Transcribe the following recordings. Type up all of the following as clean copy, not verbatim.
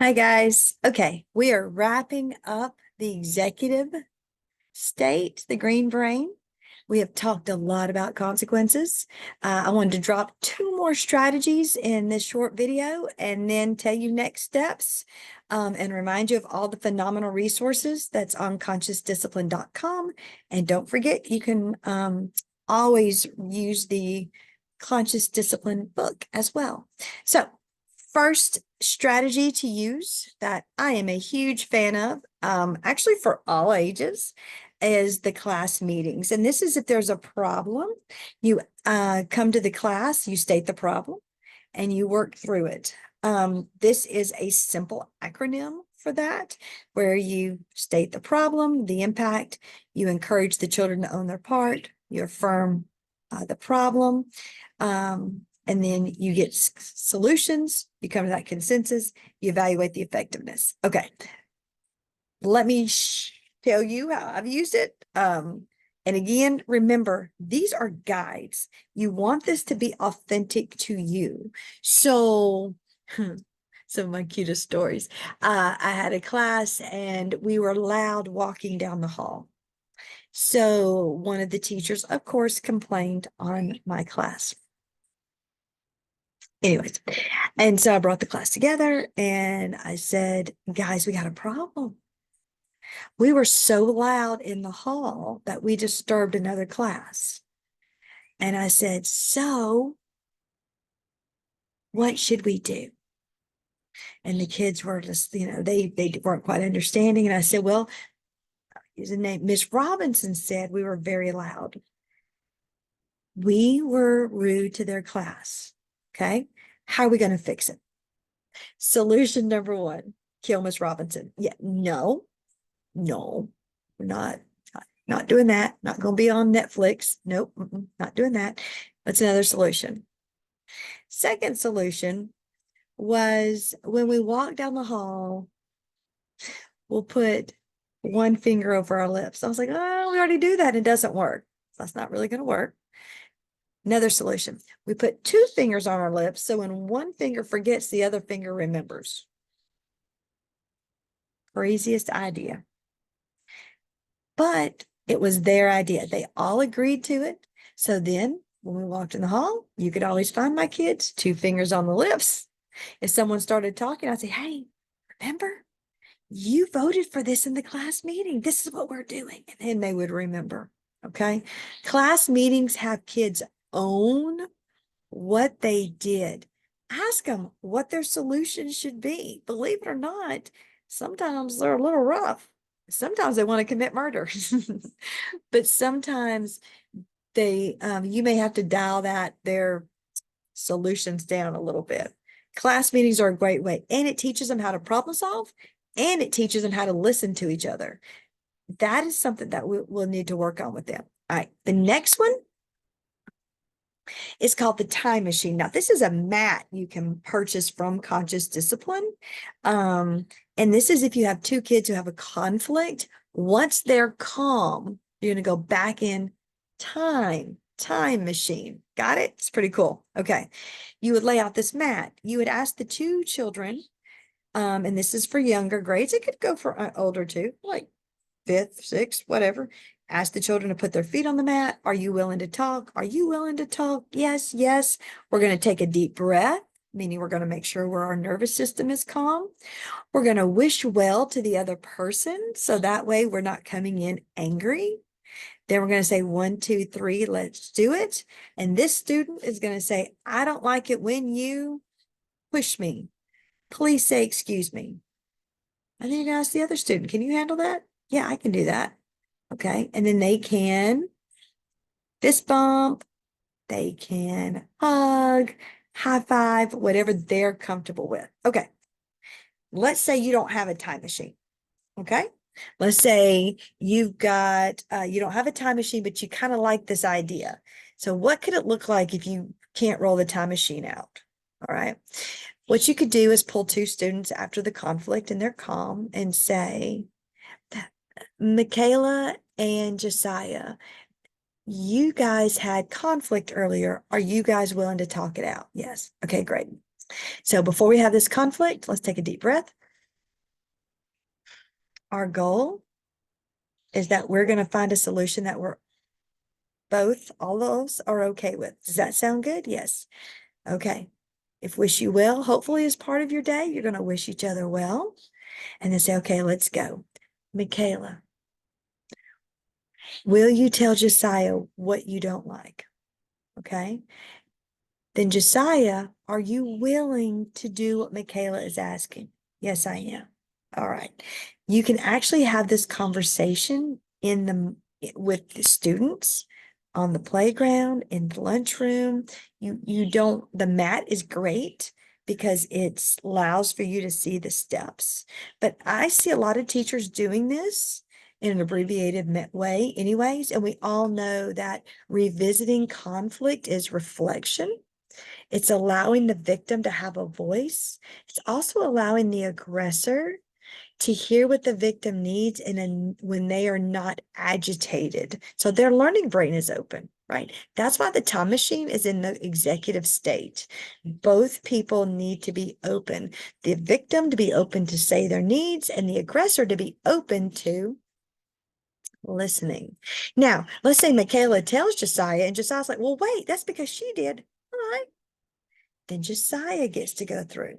Hi, guys. Okay, we are wrapping up the executive state, the green brain. We have talked a lot about consequences. I wanted to drop two more strategies in this short video and then tell you next steps and remind you of all the phenomenal resources that's on consciousdiscipline.com. And don't forget, you can always use the Conscious Discipline book as well. So, first strategy to use that I am a huge fan of, actually for all ages, is the class meetings. And this is if there's a problem, you come to the class, you state the problem, and you work through it. This is a simple acronym for that, where you state the problem, the impact, you encourage the children to own their part, you affirm the problem, and then you get solutions, you come to that consensus, you evaluate the effectiveness. Okay, let me tell you how I've used it. And again, remember, these are guides. You want this to be authentic to you. So, some of my cutest stories. I had a class and we were loud walking down the hall. So one of the teachers, of course, complained on my class. Anyways, and so I brought the class together and I said, guys, we got a problem. We were so loud in the hall that we disturbed another class. And I said, so what should we do? And the kids were just, they weren't quite understanding. And I said, well, his name, Miss Robinson said we were very loud. We were rude to their class. Okay. How are we going to fix it? Solution number one, kill Miss Robinson. Yeah, no, we're not doing that. Not going to be on Netflix. Nope, not doing that. That's another solution. Second solution was when we walk down the hall, we'll put one finger over our lips. I was like, oh, we already do that. It doesn't work. That's not really going to work. Another solution, we put two fingers on our lips. So when one finger forgets, the other finger remembers. Craziest idea. But it was their idea. They all agreed to it. So then when we walked in the hall, you could always find my kids, two fingers on the lips. If someone started talking, I'd say, hey, remember, you voted for this in the class meeting. This is what we're doing. And then they would remember. Okay. Class meetings have kids own what they did. Ask them what their solution should be. Believe it or not, sometimes they're a little rough. Sometimes they want to commit murder, but sometimes they, you may have to dial their solutions down a little bit. Class meetings are a great way, and it teaches them how to problem solve, and it teaches them how to listen to each other. That is something that we'll need to work on with them. All right, the next one is called the time machine. Now, this is a mat you can purchase from Conscious Discipline. And this is if you have two kids who have a conflict. Once they're calm, you're going to go back in time machine. Got it? It's pretty cool. Okay. You would lay out this mat. You would ask the two children, and this is for younger grades. It could go for older too, like fifth, sixth, whatever. Ask the children to put their feet on the mat. Are you willing to talk? Are you willing to talk? Yes, yes. We're going to take a deep breath, meaning we're going to make sure our nervous system is calm. We're going to wish well to the other person. So that way we're not coming in angry. Then we're going to say 1, 2, 3, let's do it. And this student is going to say, I don't like it when you push me. Please say, excuse me. And then you're going to ask the other student, can you handle that? Yeah, I can do that. Okay. And then they can fist bump, they can hug, high five, whatever they're comfortable with. Okay. Let's say you don't have a time machine. Okay. Let's say you've got, you don't have a time machine, but you kind of like this idea. So what could it look like if you can't roll the time machine out? All right. What you could do is pull two students after the conflict and they're calm and say, Michaela and Josiah, you guys had conflict earlier. Are you guys willing to talk it out? Yes. Okay, great. So before we have this conflict, let's take a deep breath. Our goal is that we're going to find a solution that we're all of us are okay with. Does that sound good? Yes. Okay. If wish you well, hopefully as part of your day, you're going to wish each other well and then say, okay, let's go. Michaela, will you tell Josiah what you don't like? Okay. Then Josiah, are you willing to do what Michaela is asking? Yes, I am. All right. You can actually have this conversation with the students on the playground, in the lunchroom. The mat is great because it allows for you to see the steps. But I see a lot of teachers doing this in an abbreviated way anyways. And we all know that revisiting conflict is reflection. It's allowing the victim to have a voice. It's also allowing the aggressor to hear what the victim needs when they are not agitated. So their learning brain is open, right? That's why the time machine is in the executive state. Both people need to be open. The victim to be open to say their needs and the aggressor to be open to listening. Now, let's say Michaela tells Josiah and Josiah's like, well, wait, that's because she did. All right. Then Josiah gets to go through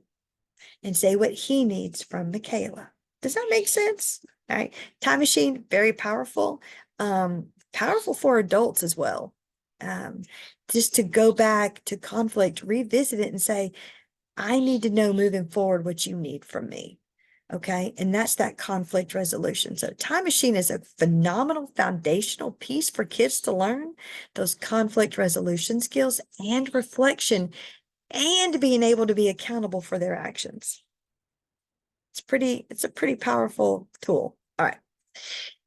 and say what he needs from Michaela. Does that make sense? All right. Time machine, very powerful. Powerful for adults as well. Just to go back to conflict, revisit it and say, I need to know moving forward what you need from me. Okay. And that's that conflict resolution. So time machine is a phenomenal foundational piece for kids to learn those conflict resolution skills and reflection and being able to be accountable for their actions. It's a pretty powerful tool. All right.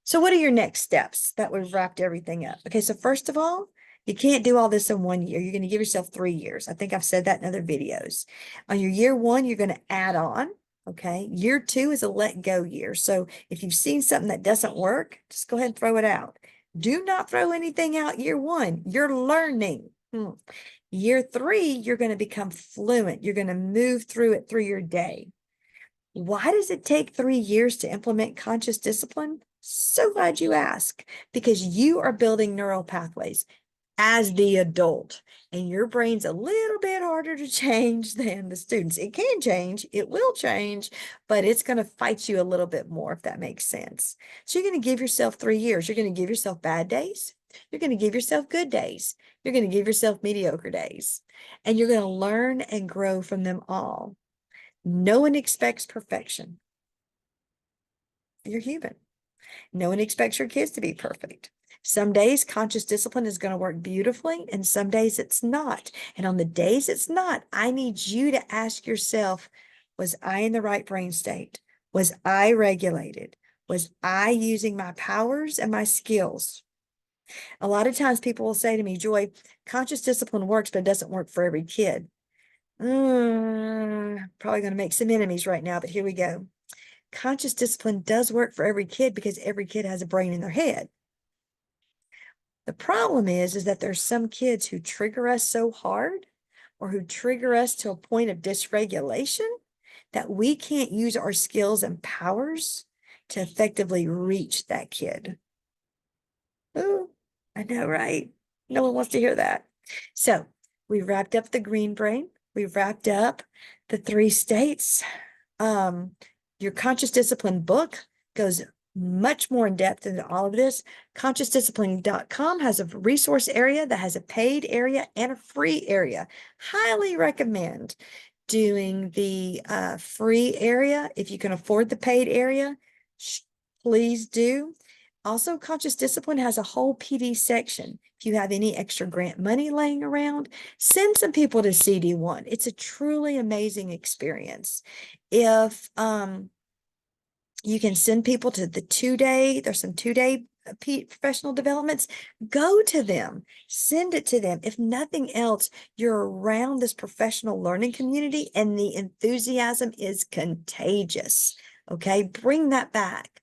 So what are your next steps that we've wrapped everything up? Okay. So first of all, you can't do all this in 1 year. You're going to give yourself 3 years. I think I've said that in other videos. On your year 1, you're going to add on. Okay. Year 2 is a let go year. So if you've seen something that doesn't work, just go ahead and throw it out. Do not throw anything out year 1. You're learning. Year 3, you're going to become fluent. You're going to move through it through your day. Why does it take 3 years to implement conscious discipline? So glad you asked, because you are building neural pathways as the adult, and your brain's a little bit harder to change than the students. It can change, it will change, but it's going to fight you a little bit more, if that makes sense. So you're going to give yourself 3 years. You're going to give yourself bad days. You're going to give yourself good days. You're going to give yourself mediocre days, and you're going to learn and grow from them all. No one expects perfection. You're human. No one expects your kids to be perfect. Some days conscious discipline is going to work beautifully, and some days it's not. And on the days it's not, I need you to ask yourself, was I in the right brain state? Was I regulated? Was I using my powers and my skills? A lot of times people will say to me, Joy, conscious discipline works, but it doesn't work for every kid. Probably going to make some enemies right now, but here we go. Conscious discipline does work for every kid because every kid has a brain in their head. The problem is that there's some kids who trigger us so hard or who trigger us to a point of dysregulation that we can't use our skills and powers to effectively reach that kid. Ooh, I know, right? No one wants to hear that. So we wrapped up the green brain. We wrapped up the 3 states. Your conscious discipline book goes much more in depth into all of this. ConsciousDiscipline.com has a resource area that has a paid area and a free area. Highly recommend doing the free area. If you can afford the paid area, please do. Also, Conscious Discipline has a whole PD section. If you have any extra grant money laying around, send some people to CD1. It's a truly amazing experience. If you can send people to the 2-day, there's some 2-day professional developments, go to them, send it to them. If nothing else, you're around this professional learning community and the enthusiasm is contagious. Okay, bring that back.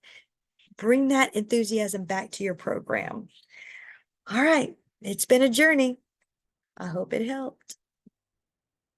Bring that enthusiasm back to your program. All right, it's been a journey. I hope it helped.